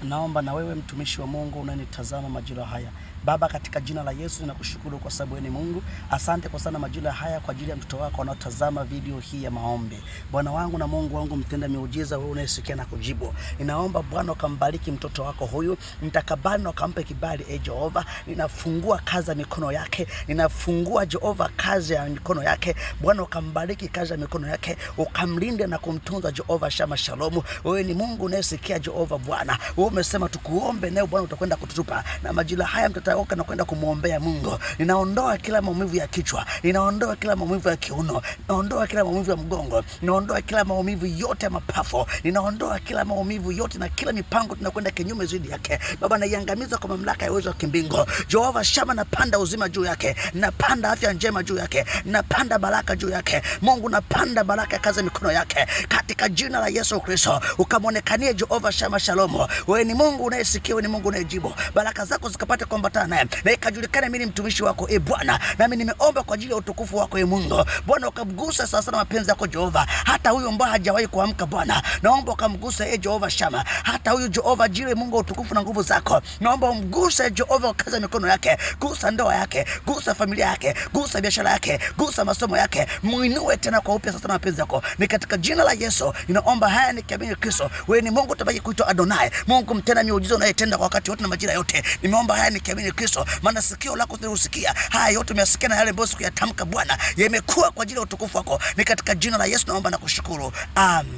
Naomba na wewe mtumishi wa Mungu unanitazama majira haya. Baba, katika jina la Yesu ninakushukuru kwa sababu wewe ni Mungu. Asante kwa sana majira haya kwa ajili ya mtoto wako anaotazama video hii ya maombi. Bwana wangu na Mungu wangu mtenda miujiza, wewe unayesikia na kujibu. Ninaomba Bwana ukambariki mtoto wako huyu, mtakabali na ukampe kibali Jehova. Ninafungua kazi ya mikono yake, ninafungua Jehova kazi ya mikono yake. Bwana ukambariki kazi ya mikono yake, ukamlinde na kumtunza Jehova Shama Shalom. Wewe ni Mungu unayesikia Jehova Bwana. Wewe umesema tukuombe naye Bwana utakwenda kututupa. Na majira haya mtataoka na kwenda kumuombea Mungu. Ninaondoa kila maumivu ya kichwa, ninaondoa kila maumivu ya kiuno, ninaondoa kila maumivu ya mgongo, ninaondoa kila maumivu yote ya mapafu, ninaondoa kila maumivu yote na kila mipango tunakwenda kinyume zidi yake. Baba, naiangamiza kwa mamlaka ya uwezo wa kimbingu. Jehova Shama, napanda uzima juu yake, napanda afya njema juu yake, napanda baraka juu yake. Mungu, napanda baraka ya kazi ya mikono yake katika jina la Yesu Kristo. Ukamonekanie Jehova Shama Shalom. Wewe ni Mungu unayesikia, wewe ni Mungu unayejibu. Baraka zako zikapate kuambatana naye na ikajulikana mimi ni mtumishi wako Bwana. Nami nimeomba kwa ajili ya utukufu wako Mungu. Bwana ukamgusa sasa na mapenzi yako Jehova. Hata huyu ambaye hajawahi kuamka Bwana, naomba ukamgusa Jehova Shama. Hata huyu Jehova jile Mungu utukufu na nguvu zako. Naomba umguse Jehova kaza mikono yake, gusa ndoa yake, gusa familia yake, gusa biashara yake, gusa masomo yake. Muinue tena kwa upya sasa na mapenzi yako. Ni katika jina la Yesu ninaomba haya nikiamini Kristo. Wewe ni Mungu utabaki kuitwa Adonai. Mungu mtenda miujiza unayetenda kwa wakati wote na majira yote. Nimeomba haya nikiamini Kristo, maana sikio lako linasikia haya yote, umeyasikia na yale ambayo sikuyatamka Bwana yamekuwa kwa ajili ya utukufu wako. Ni katika jina la Yesu naomba na kushukuru. Amen.